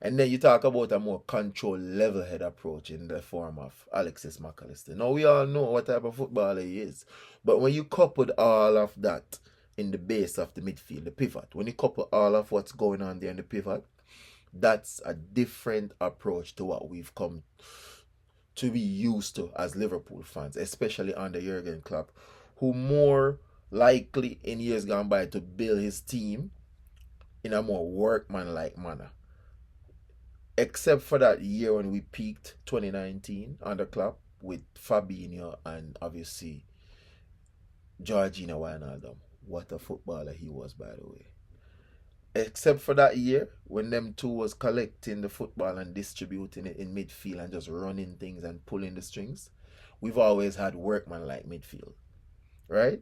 And then you talk about a more controlled, level head approach in the form of Alexis McAllister. Now, we all know what type of footballer he is. But when you couple all of that in the base of the midfield, the pivot, when you couple all of what's going on there in the pivot, that's a different approach to what we've come to be used to as Liverpool fans, especially under Jurgen Klopp, who more likely in years gone by to build his team in a more workman-like manner. Except for that year when we peaked 2019 under Klopp with Fabinho and obviously Georgina Wijnaldum. What a footballer he was, by the way. Except for that year when them two was collecting the football and distributing it in midfield and just running things and pulling the strings, we've always had workman like midfield, right?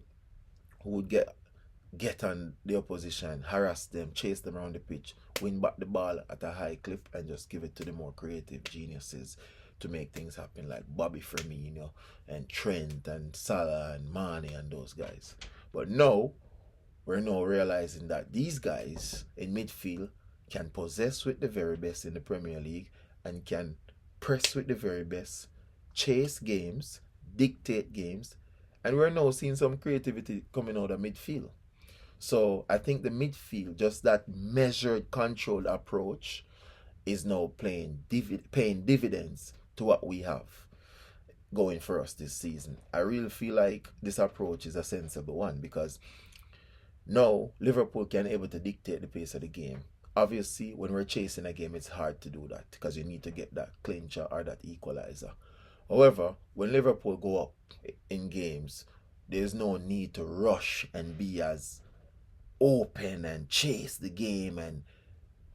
Who would get on the opposition, harass them, chase them around the pitch, win back the ball at a high clip, and just give it to the more creative geniuses to make things happen, like Bobby Firmino and Trent and Salah and Mane and those guys. But no, we're now realizing that these guys in midfield can possess with the very best in the Premier League and can press with the very best, chase games, dictate games, and we're now seeing some creativity coming out of midfield. So I think the midfield, just that measured, controlled approach, is now paying dividends to what we have going for us this season. I really feel like this approach is a sensible one because now Liverpool can able to dictate the pace of the game. Obviously, when we're chasing a game, it's hard to do that because you need to get that clincher or that equalizer. However, when Liverpool go up in games, there's no need to rush and be as open and chase the game and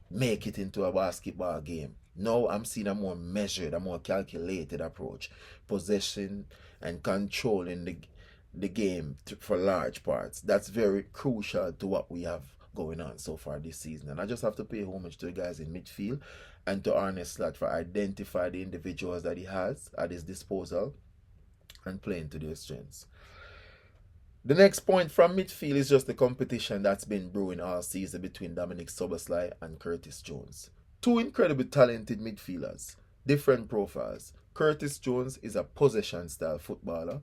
make it into a basketball game. No, I'm seeing a more measured, a more calculated approach. Possession and controlling the game for large parts. That's very crucial to what we have going on so far this season. And I just have to pay homage to the guys in midfield and to Arne Slot for identify the individuals that he has at his disposal and playing to their strengths. The next point from midfield is just the competition that's been brewing all season between Dominic Soboslai and Curtis Jones. Two incredibly talented midfielders, different profiles. Curtis Jones is a possession style footballer,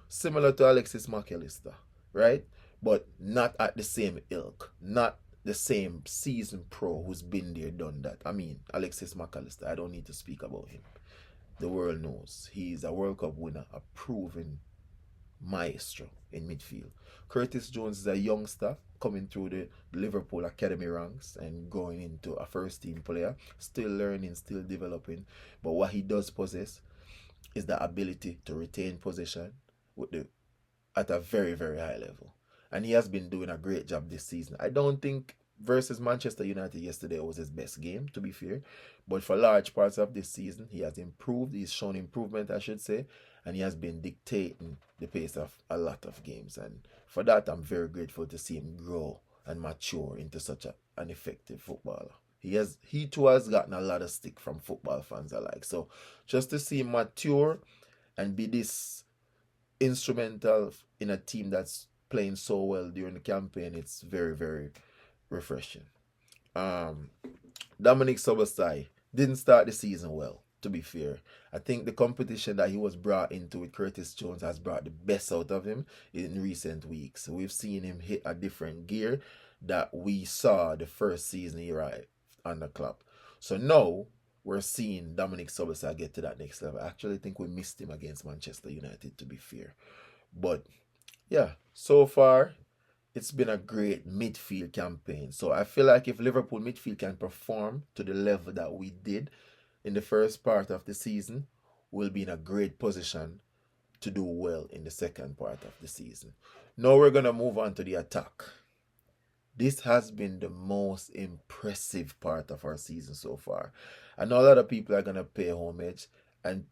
similar to Alexis McAllister, right? But not at the same ilk, not the same seasoned pro who's been there, done that. I mean, Alexis McAllister, I don't need to speak about him. The world knows. He's a World Cup winner, a proven maestro in midfield. Curtis Jones is a youngster coming through the Liverpool academy ranks and growing into a first team player, still learning, still developing. But what he does possess is the ability to retain possession at a very, very high level. And he has been doing a great job this season. I don't think versus Manchester United yesterday was his best game, to be fair. But for large parts of this season, he has improved. He's shown improvement, I should say. And he has been dictating the pace of a lot of games. And for that, I'm very grateful to see him grow and mature into such an effective footballer. He too has gotten a lot of stick from football fans alike. So just to see him mature and be this instrumental in a team that's playing so well during the campaign, it's very, very refreshing. Dominic Soboslai didn't start the season well, to be fair. I think the competition that he was brought into with Curtis Jones has brought the best out of him in recent weeks. We've seen him hit a different gear that we saw the first season he arrived on the club. So now we're seeing Dominic Soboslai get to that next level. I actually think we missed him against Manchester United, to be fair. But yeah, so far it's been a great midfield campaign. So I feel like if Liverpool midfield can perform to the level that we did in the first part of the season, we'll be in a great position to do well in the second part of the season. Now we're going to move on to the attack. This has been the most impressive part of our season so far. I know a lot of people are going to pay homage and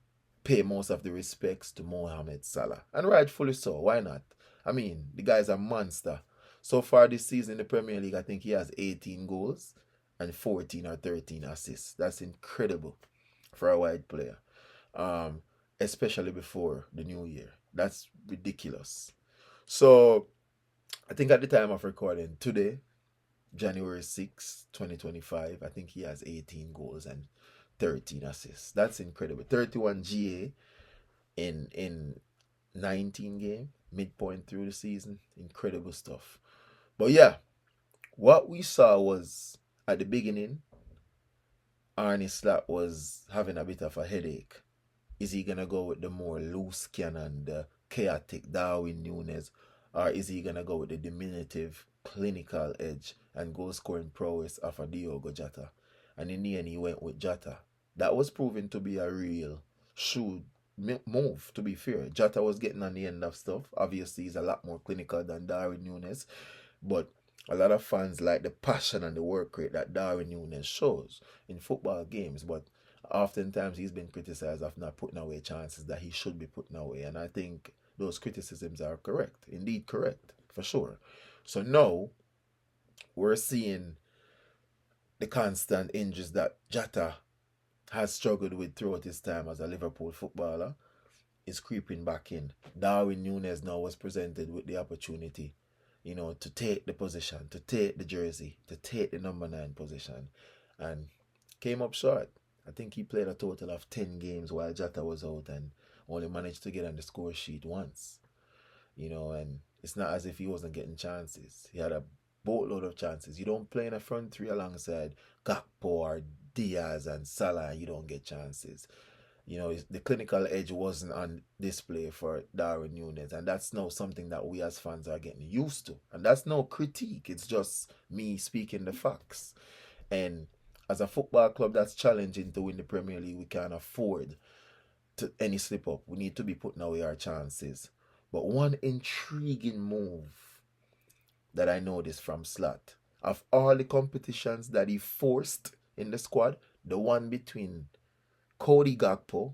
pay most of the respects to Mohamed Salah. And rightfully so. Why not? I mean, the guy's a monster. So far this season in the Premier League, I think he has 18 goals and 14 or 13 assists. That's incredible for a wide player, especially before the new year. That's ridiculous. So I think at the time of recording today, January 6, 2025. I think he has 18 goals and 13 assists. That's incredible. 31 GA in 19 game, midpoint through the season. Incredible stuff. But yeah, what we saw was at the beginning, Arnie Slot was having a bit of a headache. Is he gonna go with the more loose cannon, the chaotic Darwin Nunes, or is he gonna go with the diminutive, clinical edge and goal scoring prowess of a Diogo Jota? And in the end, he went with Jota. That was proven to be a real shrewd move. To be fair, Jota was getting on the end of stuff. Obviously, he's a lot more clinical than Darwin Nunes, but a lot of fans like the passion and the work rate that Darwin Nunes shows in football games, but oftentimes he's been criticized of not putting away chances that he should be putting away. And I think those criticisms are correct. Indeed correct, for sure. So now we're seeing the constant injuries that Jota has struggled with throughout his time as a Liverpool footballer is creeping back in. Darwin Nunes now was presented with the opportunity, to take the position, to take the jersey, to take the number 9 position, and came up short. I think he played a total of 10 games while Jota was out and only managed to get on the score sheet once. And it's not as if he wasn't getting chances. He had a boatload of chances. You don't play in a front three alongside Gakpo or Diaz and Salah and you don't get chances. The clinical edge wasn't on display for Darwin Nunes, and that's now something that we as fans are getting used to. And that's no critique, it's just me speaking the facts. And as a football club that's challenging to win the Premier League, we can't afford to any slip up. We need to be putting away our chances. But one intriguing move that I noticed from Slot, of all the competitions that he forced in the squad, the one between Cody Gakpo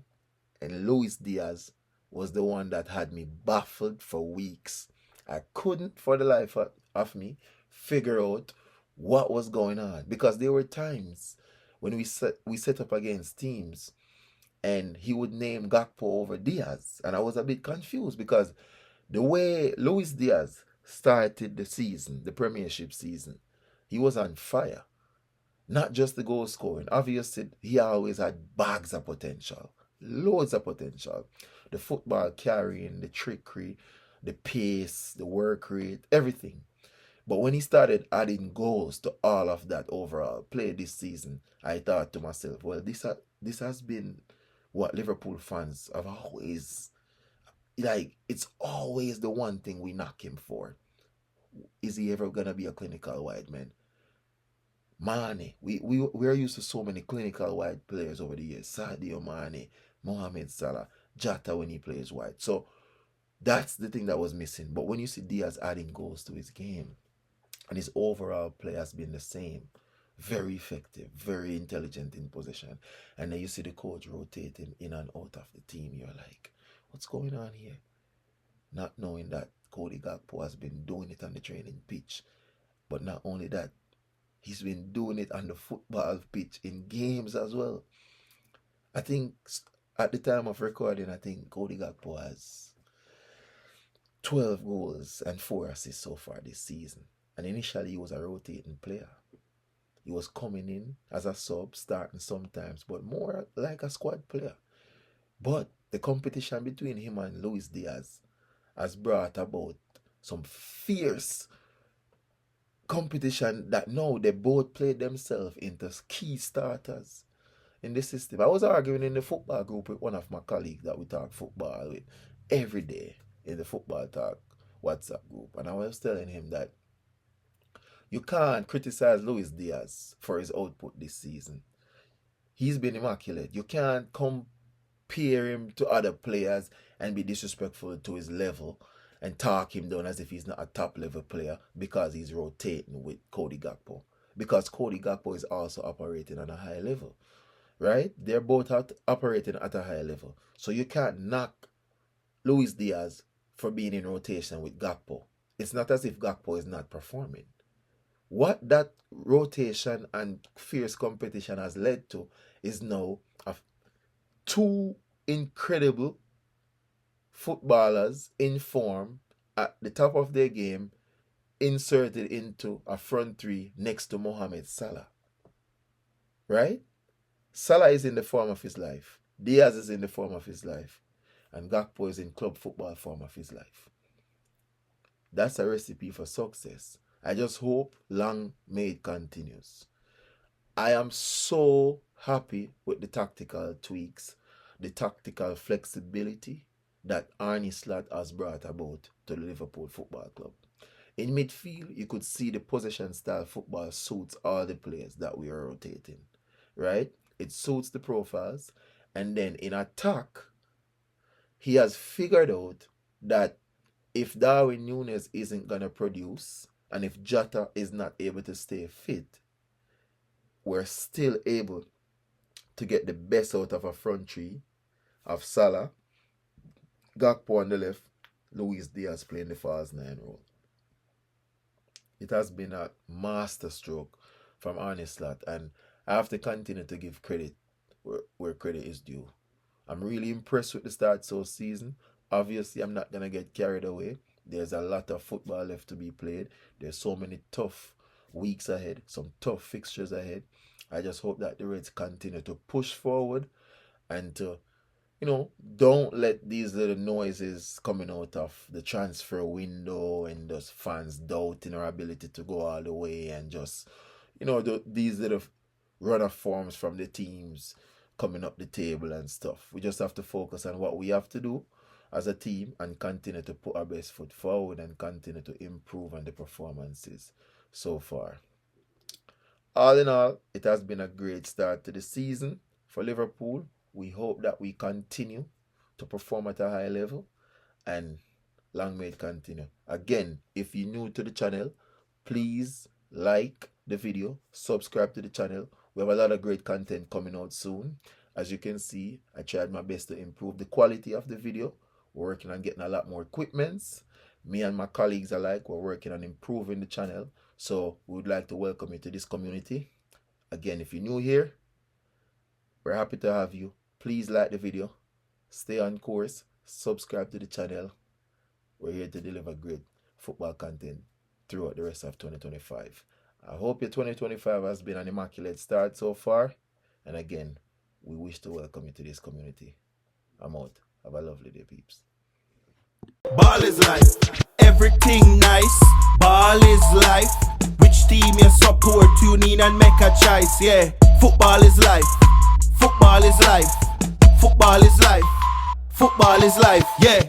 and Luis Diaz was the one that had me baffled for weeks. I couldn't, for the life of me, figure out what was going on, because there were times when we set up against teams and he would name Gakpo over Diaz, and I was a bit confused because the way Luis Diaz started the season, the Premiership season, he was on fire. Not just the goal scoring. Obviously, he always had bags of potential, loads of potential. The football carrying, the trickery, the pace, the work rate, everything. But when he started adding goals to all of that overall play this season, I thought to myself, well, this has been what Liverpool fans have always, like, it's always the one thing we knock him for. Is he ever going to be a clinical wide man? Mane, we are used to so many clinical wide players over the years. Sadio Mane, Mohamed Salah, Jota when he plays wide. So that's the thing that was missing. But when you see Diaz adding goals to his game, and his overall play has been the same, very effective, very intelligent in possession, and then you see the coach rotate him in and out of the team, you're like, what's going on here? Not knowing that Cody Gakpo has been doing it on the training pitch, but not only that, he's been doing it on the football pitch in games as well. I think at the time of recording, I think Cody Gakpo has 12 goals and 4 assists so far this season. And initially, he was a rotating player. He was coming in as a sub, starting sometimes, but more like a squad player. But the competition between him and Luis Diaz has brought about some fierce competition that now they both played themselves into key starters in the system. I was arguing in the football group with one of my colleagues that we talk football with every day in the football talk WhatsApp group, and I was telling him that you can't criticize Luis Diaz for his output this season. He's been immaculate. You can't compare him to other players and be disrespectful to his level and talk him down as if he's not a top level player because he's rotating with Cody Gakpo. Because Cody Gakpo is also operating on a high level, right? They're both operating at a high level. So you can't knock Luis Diaz for being in rotation with Gakpo. It's not as if Gakpo is not performing. What that rotation and fierce competition has led to is now of 2 incredible footballers in form at the top of their game inserted into a front three next to Mohamed Salah. Right? Salah is in the form of his life. Diaz is in the form of his life. And Gakpo is in club football form of his life. That's a recipe for success. I just hope long may it continues. I am so happy with the tactical tweaks, the tactical flexibility that Arne Slot has brought about to the Liverpool Football Club. In midfield, you could see the possession style football suits all the players that we are rotating, right? It suits the profiles. And then in attack, he has figured out that if Darwin Núñez isn't going to produce, and if Jota is not able to stay fit, we're still able to get the best out of a front three of Salah, Gakpo on the left, Luis Diaz playing the false 9 role. It has been a master stroke from Arne Slot, and I have to continue to give credit where credit is due. I'm really impressed with the start so season. Obviously, I'm not going to get carried away. There's a lot of football left to be played. There's so many tough weeks ahead, some tough fixtures ahead. I just hope that the Reds continue to push forward and to, don't let these little noises coming out of the transfer window and those fans doubting our ability to go all the way and just, these little run-off forms from the teams coming up the table and stuff. We just have to focus on what we have to do as a team and continue to put our best foot forward and continue to improve on the performances so far. All in all, it has been a great start to the season for Liverpool. We hope that we continue to perform at a high level and long may it continue. Again, if you're new to the channel, please like the video, subscribe to the channel. We have a lot of great content coming out soon. As you can see, I tried my best to improve the quality of the video. We're working on getting a lot more equipments. Me and my colleagues alike, we're working on improving the channel. So we would like to welcome you to this community. Again, if you're new here, we're happy to have you. Please like the video, stay on course, subscribe to the channel. We're here to deliver great football content throughout the rest of 2025. I hope your 2025 has been an immaculate start so far. And again, we wish to welcome you to this community. I'm out. Have a lovely day, peeps. Ball is life, everything nice. Ball is life. Which team you support? Tune in and make a choice. Yeah, football is life. Football is life. Football is life. Football is life. Yeah.